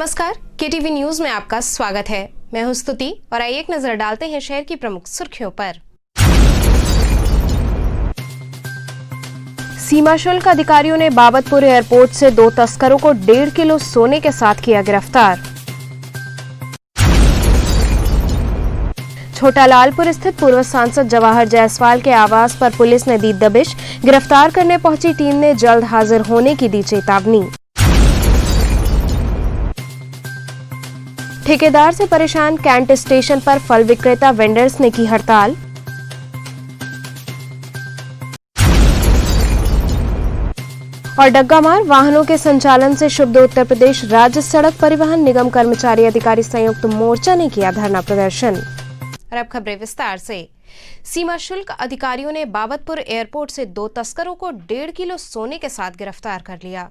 नमस्कार, KTV news में आपका स्वागत है। मैं हूं स्तुति और आइए एक नजर डालते हैं शहर की प्रमुख सुर्खियों पर। सीमा शुल्क अधिकारियों ने बाबतपुर एयरपोर्ट से 2 तस्करों को 1.5 किलो सोने के साथ किया गिरफ्तार। छोटा लालपुर स्थित पूर्व सांसद जवाहर जायसवाल के आवास पर पुलिस ने दी दबिश। गिरफ्तार करने पहुंची टीम ने जल्द हाजिर होने की दी चेतावनी। ठेकेदार से परेशान कैंट स्टेशन पर फल विक्रेता वेंडर्स ने की हड़ताल। और डग्गामार वाहनों के संचालन से क्षुब्ध उत्तर प्रदेश राज्य सड़क परिवहन निगम कर्मचारी अधिकारी संयुक्त मोर्चा ने किया धरना प्रदर्शन। और अब खबरें विस्तार से। सीमा शुल्क अधिकारियों ने बाबतपुर एयरपोर्ट से 2 तस्करों को 1.5 किलो सोने के साथ गिरफ्तार कर लिया।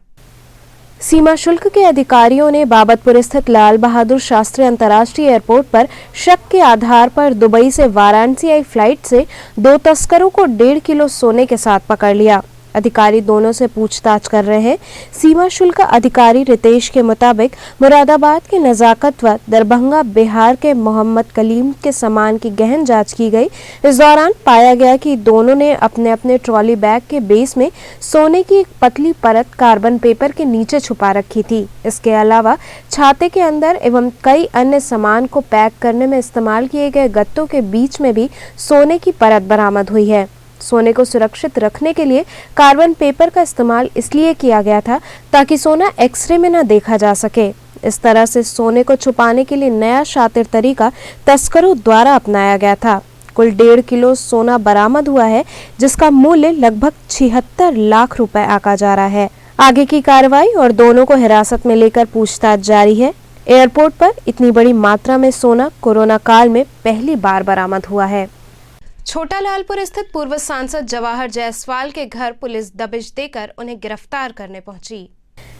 सीमा शुल्क के अधिकारियों ने बाबतपुर स्थित लाल बहादुर शास्त्री अंतर्राष्ट्रीय एयरपोर्ट पर शक के आधार पर दुबई से वाराणसी आई फ्लाइट से 2 तस्करों को 1.5 किलो सोने के साथ पकड़ लिया। अधिकारी दोनों से पूछताछ कर रहे हैं। सीमा शुल्क अधिकारी रितेश के मुताबिक मुरादाबाद के नजाकत व दरभंगा बिहार के मोहम्मद कलीम के सामान की गहन जांच की गई। इस दौरान पाया गया कि दोनों ने अपने अपने ट्रॉली बैग के बेस में सोने की एक पतली परत कार्बन पेपर के नीचे छुपा रखी थी। इसके अलावा छाते के अंदर एवं कई अन्य सामान को पैक करने में इस्तेमाल किए गए गत्तों के बीच में भी सोने की परत बरामद हुई है। सोने को सुरक्षित रखने के लिए कार्बन पेपर का इस्तेमाल इसलिए किया गया था ताकि सोना एक्सरे में न देखा जा सके। इस तरह से सोने को छुपाने के लिए नया शातिर तरीका तस्करों द्वारा अपनाया गया था। कुल 1.5 किलो सोना बरामद हुआ है, जिसका मूल्य लगभग 76 लाख रुपए आका जा रहा है। आगे की कार्रवाई और दोनों को हिरासत में लेकर पूछताछ जारी है। एयरपोर्ट पर इतनी बड़ी मात्रा में सोना कोरोना काल में पहली बार बरामद हुआ है। छोटा लालपुर स्थित पूर्व सांसद जवाहर जायसवाल के घर पुलिस दबिश देकर उन्हें गिरफ्तार करने पहुंची।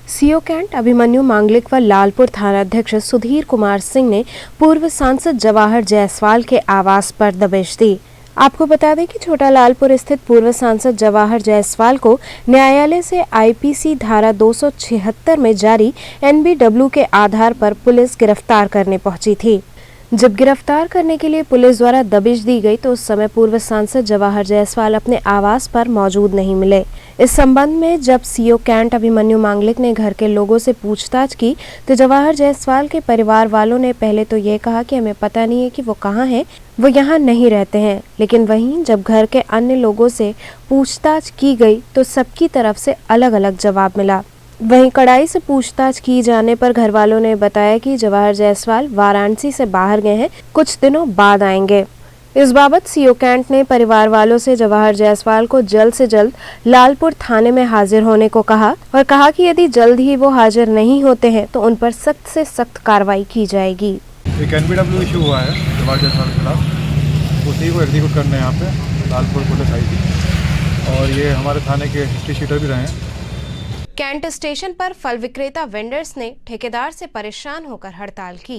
सीओ कैंट अभिमन्यु मांगलिक व लालपुर थानाध्यक्ष सुधीर कुमार सिंह ने पूर्व सांसद जवाहर जायसवाल के आवास पर दबिश दी। आपको बता दें कि छोटा लालपुर स्थित पूर्व सांसद जवाहर जायसवाल को न्यायालय से आईपीसी धारा 276 में जारी NBW के आधार पर पुलिस गिरफ्तार करने पहुंची थी। जब गिरफ्तार करने के लिए पुलिस द्वारा दबिश दी गई तो उस समय पूर्व सांसद जवाहर जायसवाल अपने आवास पर मौजूद नहीं मिले। इस संबंध में जब सीओ कैंट अभिमन्यु मांगलिक ने घर के लोगों से पूछताछ की तो जवाहर जायसवाल के परिवार वालों ने पहले तो ये कहा कि हमें पता नहीं है कि वो कहाँ हैं, वो यहाँ नहीं रहते हैं। लेकिन वहीं जब घर के अन्य लोगों से पूछताछ की गई तो सबकी तरफ से अलग अलग जवाब मिला। वहीं कड़ाई से पूछताछ की जाने पर घर वालों ने बताया कि जवाहर जायसवाल वाराणसी से बाहर गए हैं, कुछ दिनों बाद आएंगे। इस बाबत सीओ कैंट ने परिवार वालों से जवाहर जायसवाल को जल्द से जल्द लालपुर थाने में हाजिर होने को कहा और कहा कि यदि जल्द ही वो हाजिर नहीं होते हैं तो उन पर सख्त से सख्त कार्रवाई की जाएगी। एक NBW इशू हुआ है जवाहर जायसवाल के खिलाफ, उसी को एग्जीक्यूट करने यहाँ पे लालपुर पुलिस आई थी और ये हमारे थाने के हिस्ट्री शीटर भी रहे हैं। कैंट स्टेशन पर फल विक्रेता वेंडर्स ने ठेकेदार से परेशान होकर हड़ताल की।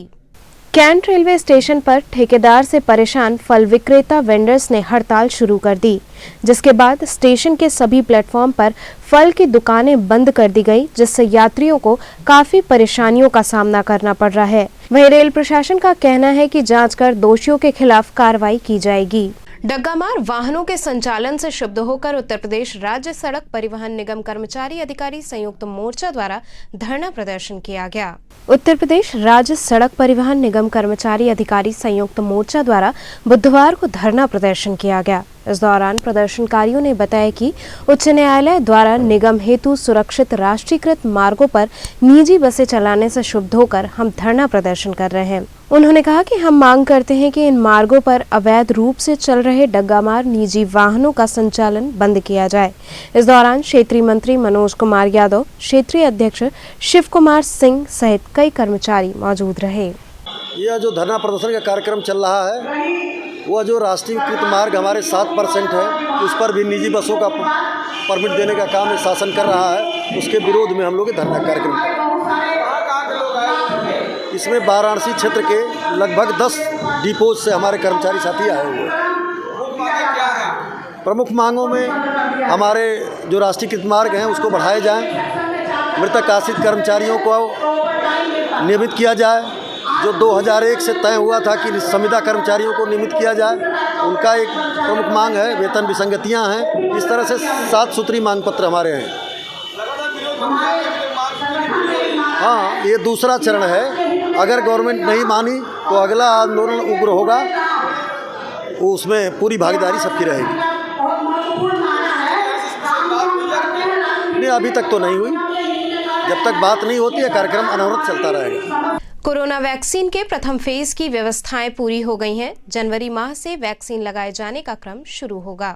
कैंट रेलवे स्टेशन पर ठेकेदार से परेशान फल विक्रेता वेंडर्स ने हड़ताल शुरू कर दी, जिसके बाद स्टेशन के सभी प्लेटफॉर्म पर फल की दुकानें बंद कर दी गई, जिससे यात्रियों को काफी परेशानियों का सामना करना पड़ रहा है। वहीं रेल प्रशासन का कहना है कि जांच कर दोषियों के खिलाफ कार्रवाई की जाएगी। डग्गामार वाहनों के संचालन से क्षुब्ध होकर उत्तर प्रदेश राज्य सड़क परिवहन निगम कर्मचारी अधिकारी संयुक्त मोर्चा द्वारा धरना प्रदर्शन किया गया। उत्तर प्रदेश राज्य सड़क परिवहन निगम कर्मचारी अधिकारी संयुक्त मोर्चा द्वारा बुधवार को धरना प्रदर्शन किया गया। इस दौरान प्रदर्शनकारियों ने बताया कि उच्च न्यायालय द्वारा निगम हेतु सुरक्षित राष्ट्रीयकृत मार्गों पर निजी बसें चलाने से क्षुब्ध होकर हम धरना प्रदर्शन कर रहे हैं। उन्होंने कहा कि हम मांग करते हैं कि इन मार्गों पर अवैध रूप से चल रहे डग्गामार निजी वाहनों का संचालन बंद किया जाए। इस दौरान क्षेत्रीय मंत्री मनोज कुमार यादव, क्षेत्रीय अध्यक्ष शिव कुमार सिंह सहित कई कर्मचारी मौजूद रहे। यह जो धरना प्रदर्शन का कार्यक्रम चल रहा है वह जो राष्ट्रीयकृत मार्ग हमारे 7% है, उस पर भी निजी बसों का परमिट देने का काम शासन कर रहा है, उसके विरोध में हम लोग धरना कार्यक्रम कर रहे हैं। इसमें वाराणसी क्षेत्र के लगभग 10 डिपोज से हमारे कर्मचारी साथी आए हुए हैं। प्रमुख मांगों में हमारे जो राष्ट्रीयकृत मार्ग हैं उसको बढ़ाए जाएं, मृतक आश्रित कर्मचारियों को नियमित किया जाए। जो 2001 से तय हुआ था कि संविदा कर्मचारियों को नियमित किया जाए, उनका एक प्रमुख मांग है। वेतन विसंगतियां हैं, इस तरह से 7 सूत्री मांग पत्र हमारे हैं। हाँ, ये दूसरा चरण है। अगर गवर्नमेंट नहीं मानी तो अगला आंदोलन उग्र होगा, उसमें पूरी भागीदारी सबकी रहेगी। नहीं, अभी तक तो नहीं हुई। जब तक बात नहीं होती है, कार्यक्रम अनवरत चलता रहेगा। कोरोना वैक्सीन के प्रथम फेज की व्यवस्थाएं पूरी हो गई हैं। जनवरी माह से वैक्सीन लगाए जाने का क्रम शुरू होगा।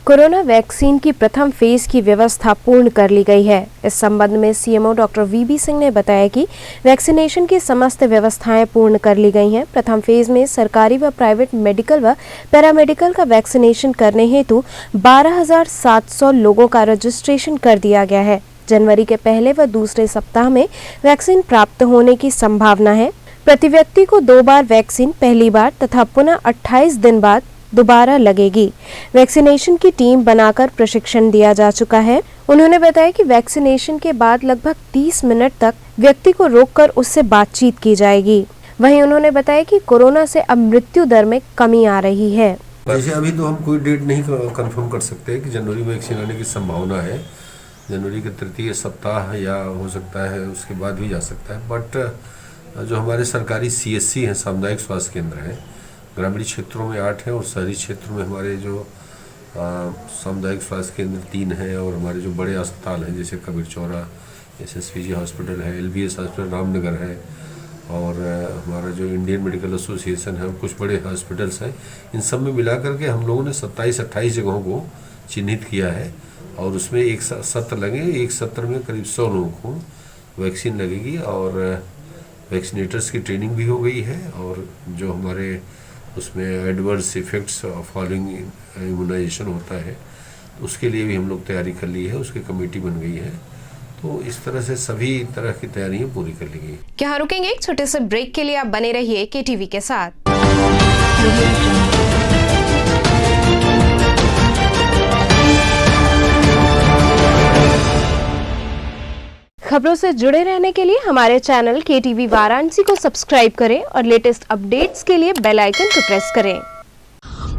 कोरोना वैक्सीन की प्रथम फेज की व्यवस्था पूर्ण कर ली गई है। इस संबंध में सीएमओ डॉक्टर वीबी सिंह ने बताया कि वैक्सीनेशन की समस्त व्यवस्थाएं पूर्ण कर ली गई हैं। प्रथम फेज में सरकारी व प्राइवेट मेडिकल व पैरामेडिकल का वैक्सीनेशन करने हेतु 12,700 लोगों का रजिस्ट्रेशन कर दिया गया है। जनवरी के पहले व दूसरे सप्ताह में वैक्सीन प्राप्त होने की संभावना है। प्रति व्यक्ति को 2 बार वैक्सीन पहली बार तथा पुनः 28 दिन बाद दोबारा लगेगी। वैक्सीनेशन की टीम बनाकर प्रशिक्षण दिया जा चुका है। उन्होंने बताया कि वैक्सीनेशन के बाद लगभग 30 मिनट तक व्यक्ति को रोककर उससे बातचीत की जाएगी। वहीं उन्होंने बताया कि कोरोना से अब मृत्यु दर में कमी आ रही है। वैसे अभी तो हम कोई डेट नहीं कंफर्म कर सकते कि जनवरी में वैक्सीन आने की संभावना है। जनवरी के तृतीय सप्ताह या हो सकता है उसके बाद भी जा सकता है। बट जो हमारे सरकारी CSC हैं, सामुदायिक स्वास्थ्य केंद्र हैं, ग्रामीण क्षेत्रों में 8 हैं और शहरी क्षेत्रों में हमारे जो सामुदायिक स्वास्थ्य केंद्र 3 हैं और हमारे जो बड़े अस्पताल हैं जैसे कबीर चौरा SSPG हॉस्पिटल है, LBS हॉस्पिटल रामनगर है और हमारा जो इंडियन मेडिकल एसोसिएशन है, कुछ बड़े हॉस्पिटल्स हैं, इन सब में मिला करके हम लोगों ने 27-28 जगहों को चिन्हित किया है और उसमें एक सत्र लगे। एक सत्र में करीब 100 लोगों को वैक्सीन लगेगी और वैक्सीनेटर्स की ट्रेनिंग भी हो गई है और जो हमारे उसमें एडवर्स इफेक्ट्स फॉलोइंग इम्यूनाइजेशन होता है उसके लिए भी हम लोग तैयारी कर ली है, उसकी कमेटी बन गई है। तो इस तरह से सभी तरह की तैयारियां पूरी कर ली गई। यहाँ रुकेंगे एक छोटे से ब्रेक के लिए। आप बने रहिए KTV के साथ। खबरों से जुड़े रहने के लिए हमारे चैनल KTV वाराणसी को सब्सक्राइब करें और लेटेस्ट अपडेट्स के लिए बेल आइकन को प्रेस करें।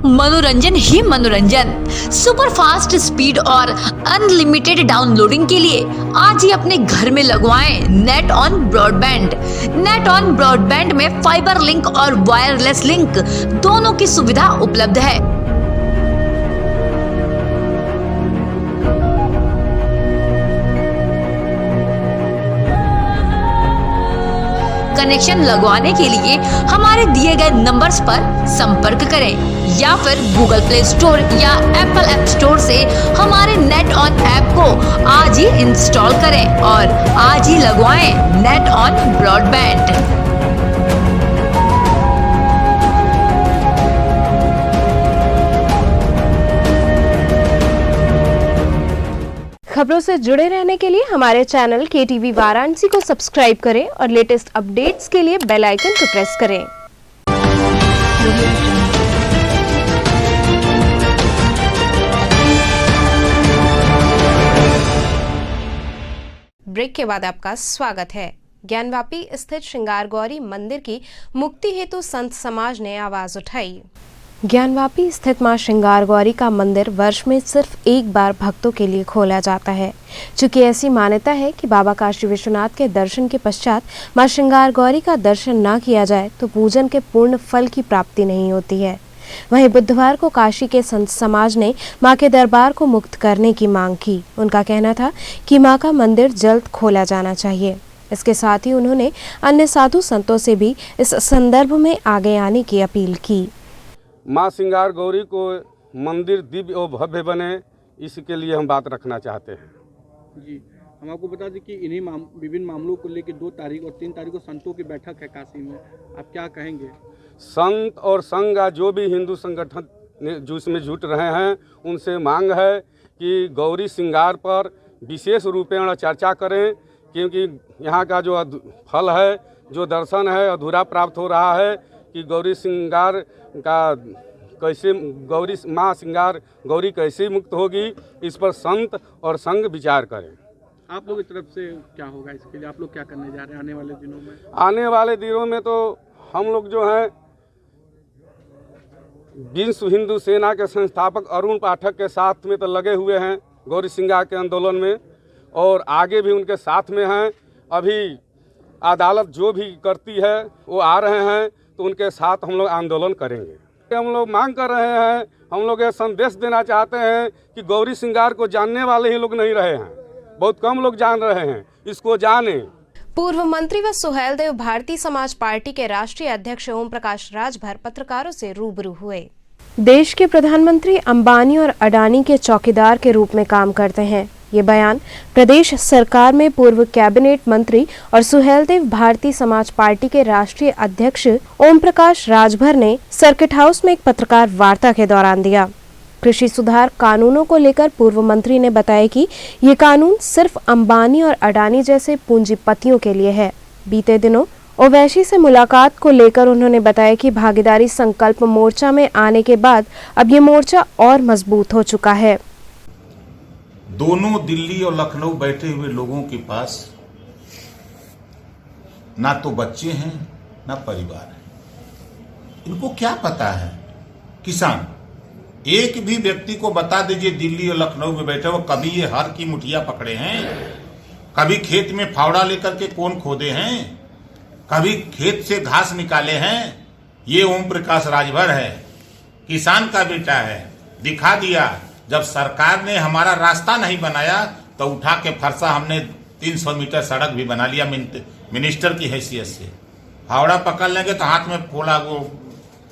मनोरंजन ही मनोरंजन, सुपर फास्ट स्पीड और अनलिमिटेड डाउनलोडिंग के लिए आज ही अपने घर में लगवाएं net on broadband. Net on broadband में फाइबर लिंक और वायरलेस लिंक दोनों की सुविधा उपलब्ध है। कनेक्शन लगवाने के लिए हमारे दिए गए नंबर्स पर संपर्क करें या फिर गूगल प्ले स्टोर या एप्पल ऐप स्टोर से हमारे नेट ऑन ऐप को आज ही इंस्टॉल करें और आज ही लगवाएं नेट ऑन ब्रॉडबैंड। खबरों से जुड़े रहने के लिए हमारे चैनल KTV वाराणसी को सब्सक्राइब करें और लेटेस्ट अपडेट्स के लिए बेल आइकन को प्रेस करें। ब्रेक के बाद आपका स्वागत है। ज्ञानवापी स्थित श्रृंगार गौरी मंदिर की मुक्ति हेतु संत समाज ने आवाज उठाई। ज्ञानवापी स्थित मां श्रृंगार गौरी का मंदिर वर्ष में सिर्फ एक बार भक्तों के लिए खोला जाता है। चूंकि ऐसी मान्यता है कि बाबा काशी विश्वनाथ के दर्शन के पश्चात मां श्रृंगार गौरी का दर्शन न किया जाए तो पूजन के पूर्ण फल की प्राप्ति नहीं होती है। वहीं बुधवार को काशी के संत समाज ने मां के दरबार को मुक्त करने की मांग की। उनका कहना था कि मां का मंदिर जल्द खोला जाना चाहिए। इसके साथ ही उन्होंने अन्य साधु संतों से भी इस संदर्भ में आगे आने की अपील की। माँ श्रृंगार गौरी को मंदिर दिव्य और भव्य बने, इसके लिए हम बात रखना चाहते हैं। जी, हम आपको बता दें कि इन्हीं विभिन्न मामलों को लेकर 2 तारीख और 3 तारीख को संतों की बैठक है काशी में, आप क्या कहेंगे? संत और संघ जो भी हिंदू संगठन जो इसमें जुट रहे हैं उनसे मांग है कि गौरी श्रृंगार पर विशेष रूपेण चर्चा करें, क्योंकि यहाँ का जो फल है, जो दर्शन है, अधूरा प्राप्त हो रहा है कि गौरी श्रृंगार का कैसे, गौरी माँ श्रृंगार गौरी कैसे मुक्त होगी, इस पर संत और संघ विचार करें। आप लोगों की तरफ से क्या होगा इसके लिए? आप लोग क्या करने जा रहे हैं आने वाले दिनों में? आने वाले दिनों में तो हम लोग जो हैं विश्व हिंदू सेना के संस्थापक अरुण पाठक के साथ में तो लगे हुए हैं गौरी सिंगार के आंदोलन में, और आगे भी उनके साथ में हैं। अभी अदालत जो भी करती है वो आ रहे हैं, तो उनके साथ हम लोग आंदोलन करेंगे। हम लोग मांग कर रहे हैं, हम लोग ये संदेश देना चाहते हैं कि गौरी सिंगार को जानने वाले ही लोग नहीं रहे हैं, बहुत कम लोग जान रहे हैं, इसको जाने। पूर्व मंत्री व सुहेलदेव भारतीय समाज पार्टी के राष्ट्रीय अध्यक्ष ओम प्रकाश राजभर पत्रकारों से रूबरू हुए। देश के प्रधानमंत्री अंबानी और अडानी के चौकीदार के रूप में काम करते हैं। ये बयान प्रदेश सरकार में पूर्व कैबिनेट मंत्री और सुहेलदेव भारतीय समाज पार्टी के राष्ट्रीय अध्यक्ष ओम प्रकाश राजभर ने सर्किट हाउस में एक पत्रकार वार्ता के दौरान दिया। कृषि सुधार कानूनों को लेकर पूर्व मंत्री ने बताया कि ये कानून सिर्फ अंबानी और अडानी जैसे पूंजीपतियों के लिए है। बीते दिनों ओवैसी से मुलाकात को लेकर उन्होंने बताया कि भागीदारी संकल्प मोर्चा में आने के बाद अब ये मोर्चा और मजबूत हो चुका है। दोनों दिल्ली और लखनऊ बैठे हुए लोगों के पास ना तो बच्चे हैं ना परिवार है। इनको क्या पता है? किसान एक भी व्यक्ति को बता दीजिए दिल्ली और लखनऊ में बैठे वो कभी ये हर की मुठिया पकड़े हैं, कभी खेत में फावड़ा लेकर के कौन खोदे हैं, कभी खेत से घास निकाले हैं। ये ओम प्रकाश राजभर है, किसान का बेटा है। दिखा दिया, जब सरकार ने हमारा रास्ता नहीं बनाया तो उठा के फरसा हमने 300 मीटर सड़क भी बना लिया मिनिस्टर की हैसियत से। फावड़ा पकड़ लेंगे तो हाथ में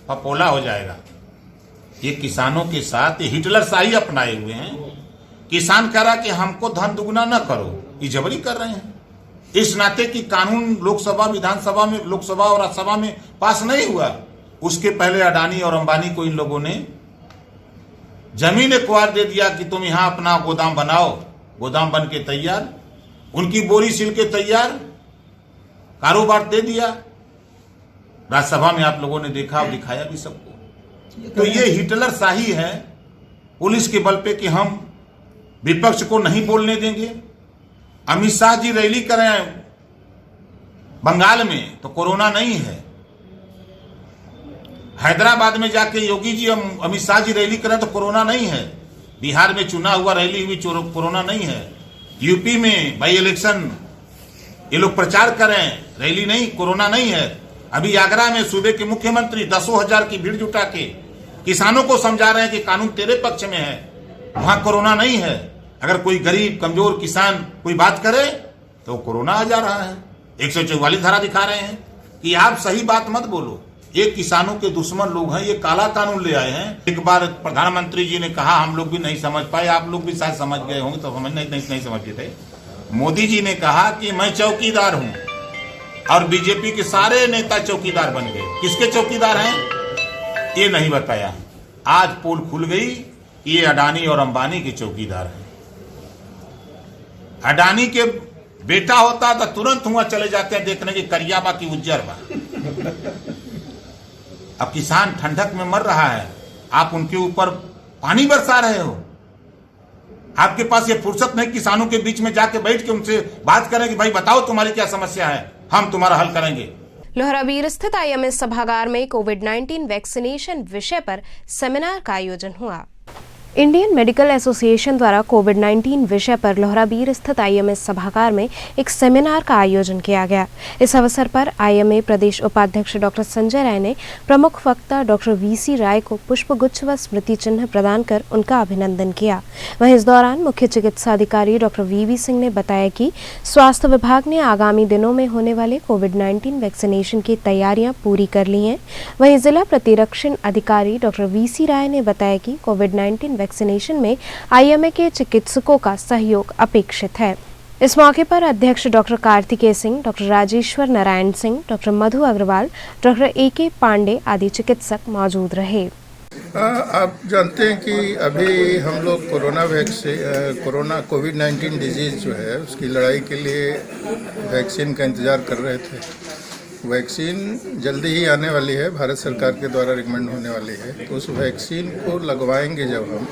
फपोला हो जाएगा। ये किसानों के साथ हिटलर शाही अपनाए हुए हैं। किसान कह रहा कि हमको धन दुगना न करो, ये जबरी कर रहे हैं। इस नाते कि कानून लोकसभा विधानसभा में, लोकसभा और राज्यसभा में पास नहीं हुआ, उसके पहले अडानी और अंबानी को इन लोगों ने जमीन एक्वायर दे दिया कि तुम यहां अपना गोदाम बनाओ। गोदाम बन के तैयार, उनकी बोरी सिल के तैयार, कारोबार दे दिया। राज्यसभा में आप लोगों ने देखा और दिखाया भी सबको। तो ये हिटलर शाही है पुलिस के बल पे कि हम विपक्ष को नहीं बोलने देंगे। अमित शाह जी रैली करें बंगाल में तो कोरोना नहीं है। हैदराबाद में जाके योगी जी अमित शाह जी रैली करें तो कोरोना नहीं है। बिहार में चुनाव हुआ, रैली हुई, कोरोना नहीं है। यूपी में बाई इलेक्शन ये लोग प्रचार करें, रैली नहीं, कोरोना नहीं है। अभी आगरा में सूबे के मुख्यमंत्री 10,000 की भीड़ जुटा के किसानों को समझा रहे हैं कि कानून तेरे पक्ष में है, वहां कोरोना नहीं है। अगर कोई गरीब कमजोर किसान कोई बात करे तो कोरोना आ जा रहा है। 144 धारा दिखा रहे हैं कि आप सही बात मत बोलो। ये किसानों के दुश्मन लोग हैं, ये काला कानून ले आए हैं। एक बार प्रधानमंत्री जी ने कहा, हम लोग भी नहीं समझ पाए, आप लोग भी शायद समझ गए होंगे, तो समझ नहीं समझे थे। मोदी जी ने कहा कि मैं चौकीदार हूं, और बीजेपी के सारे नेता चौकीदार बन गए। किसके चौकीदार हैं ये नहीं बताया। आज पोल खुल गई, ये अडानी और अंबानी के चौकीदार हैं। अडानी के बेटा होता तो तुरंत हुआ चले जाते हैं देखने की करिया बा की उज्जर बा। अब किसान ठंडक में मर रहा है, आप उनके ऊपर पानी बरसा रहे हो। आपके पास ये फुर्सत नहीं किसानों के बीच में जाके बैठ के उनसे बात करें कि भाई बताओ तुम्हारी क्या समस्या है, हम तुम्हारा हल करेंगे। लोहराबीर स्थित आईएमएस सभागार में कोविड-19 वैक्सीनेशन विषय पर सेमिनार का आयोजन हुआ। इंडियन मेडिकल एसोसिएशन द्वारा कोविड-19 विषय पर लोहराबीर स्थित आईएमएस सभागार में एक सेमिनार का आयोजन किया गया। इस अवसर पर आईएमए प्रदेश उपाध्यक्ष डॉक्टर संजय राय ने प्रमुख वक्ता डॉक्टर वीसी राय को पुष्पगुच्छ व स्मृति चिन्ह प्रदान कर उनका अभिनंदन किया। वहीं इस दौरान मुख्य चिकित्सा अधिकारी डॉक्टर वीवी सिंह ने बताया कि स्वास्थ्य विभाग ने आगामी दिनों में होने वाले कोविड-19 वैक्सीनेशन की तैयारियां पूरी कर ली हैं। वहीं जिला प्रतिरक्षण अधिकारी डॉक्टर वीसी राय ने बताया कि कोविड-19 वैक्सीनेशन में आईएमए के चिकित्सकों का सहयोग अपेक्षित है। इस मौके पर अध्यक्ष doctor Kartikeya Singh, doctor Rajeshwar Narayan Singh, doctor Madhu Agarwal, doctor AK Pandey आदि चिकित्सक मौजूद रहे। आप जानते हैं कि अभी हम लोग कोरोना कोविड-19 डिजीज़ जो है उसकी लड़ाई के लिए वैक्सीन का इंतज़ार कर रहे थे। वैक्सीन जल्दी ही आने वाली है, भारत सरकार के द्वारा रिकमेंड होने वाली है। तो उस वैक्सीन को लगवाएंगे जब हम,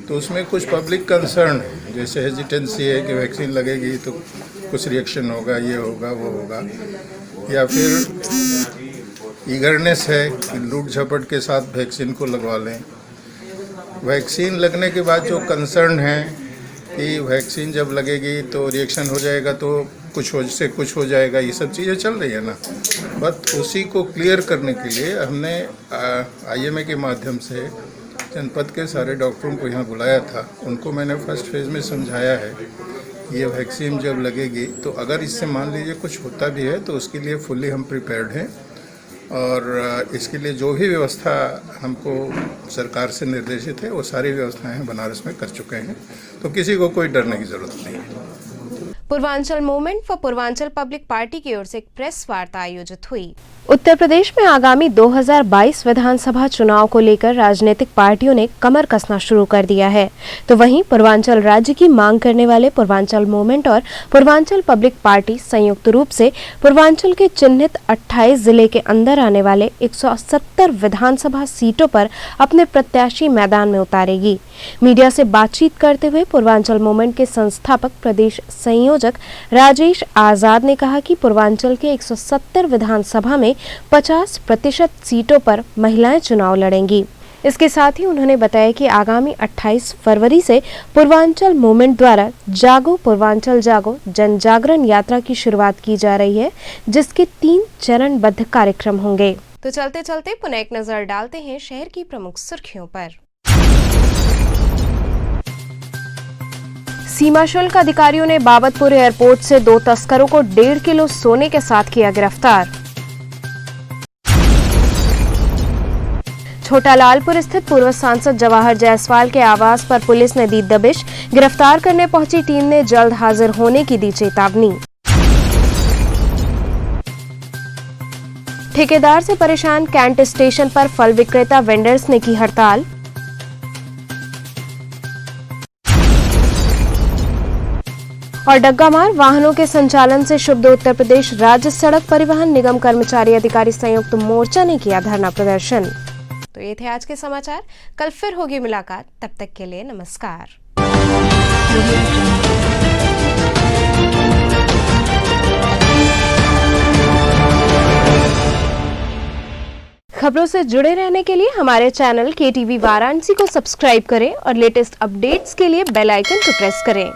तो उसमें कुछ पब्लिक कंसर्न है, जैसे हेजिटेंसी है कि वैक्सीन लगेगी तो कुछ रिएक्शन होगा, ये होगा वो होगा, या फिर ईगरनेस है कि लूट झपट के साथ वैक्सीन को लगवा लें। वैक्सीन लगने के बाद जो कंसर्न है कि वैक्सीन जब लगेगी तो रिएक्शन हो जाएगा, तो कुछ हो जाएगा, ये सब चीज़ें चल रही है ना। बट उसी को क्लियर करने के लिए हमने IMA के माध्यम से जनपद के सारे डॉक्टरों को यहाँ बुलाया था। उनको मैंने फर्स्ट फेज़ में समझाया है ये वैक्सीन जब लगेगी तो अगर इससे मान लीजिए कुछ होता भी है तो उसके लिए फुल्ली हम प्रिपेयर्ड हैं, और इसके लिए जो भी व्यवस्था हमको सरकार से निर्देशित है वो सारी व्यवस्थाएं हम बनारस में कर चुके हैं, तो किसी को कोई डरने की जरूरत नहीं है। Purvanchal movement for Purvanchal public party की ओर से एक प्रेस वार्ता आयोजित हुई। उत्तर प्रदेश में आगामी 2022 विधानसभा चुनाव को लेकर राजनीतिक पार्टियों ने कमर कसना शुरू कर दिया है, तो वहीं पूर्वांचल राज्य की मांग करने वाले पूर्वांचल मूवमेंट और पूर्वांचल पब्लिक पार्टी संयुक्त रूप से पूर्वांचल के चिन्हित 28 जिले के अंदर आने वाले 170 विधानसभा सीटों पर अपने प्रत्याशी मैदान में उतारेगी। मीडिया से बातचीत करते हुए पूर्वांचल मूवमेंट के संस्थापक प्रदेश संयोजक राजेश आजाद ने कहा कि पूर्वांचल के 170 विधानसभा में 50% सीटों पर महिलाएं चुनाव लड़ेंगी। इसके साथ ही उन्होंने बताया कि आगामी 28 फरवरी से पूर्वांचल मूवमेंट द्वारा जागो पूर्वांचल जागो जन जागरण यात्रा की शुरुआत की जा रही है, जिसके 3 चरणबद्ध कार्यक्रम होंगे। तो चलते चलते पुनः एक नजर डालते हैं शहर की प्रमुख सुर्खियों पर। सीमा शुल्क अधिकारियों ने बाबतपुर एयरपोर्ट से 2 तस्करों को 1.5 किलो सोने के साथ किया गिरफ्तार। छोटा लालपुर स्थित पूर्व सांसद जवाहर जायसवाल के आवास पर पुलिस ने दी दबिश, गिरफ्तार करने पहुंची टीम ने जल्द हाजिर होने की दी चेतावनी। ठेकेदार से परेशान कैंट स्टेशन पर फल विक्रेता वेंडर्स ने की हड़ताल। और डग्गामार वाहनों के संचालन से क्षुब्ध उत्तर प्रदेश राज्य सड़क परिवहन निगम कर्मचारी अधिकारी संयुक्त मोर्चा ने किया धरना प्रदर्शन। तो ये थे आज के समाचार, कल फिर होगी मुलाकात, तब तक के लिए नमस्कार। खबरों से जुड़े रहने के लिए हमारे चैनल KTV वाराणसी को सब्सक्राइब करें और लेटेस्ट अपडेट्स के लिए बेल आइकन को प्रेस करें।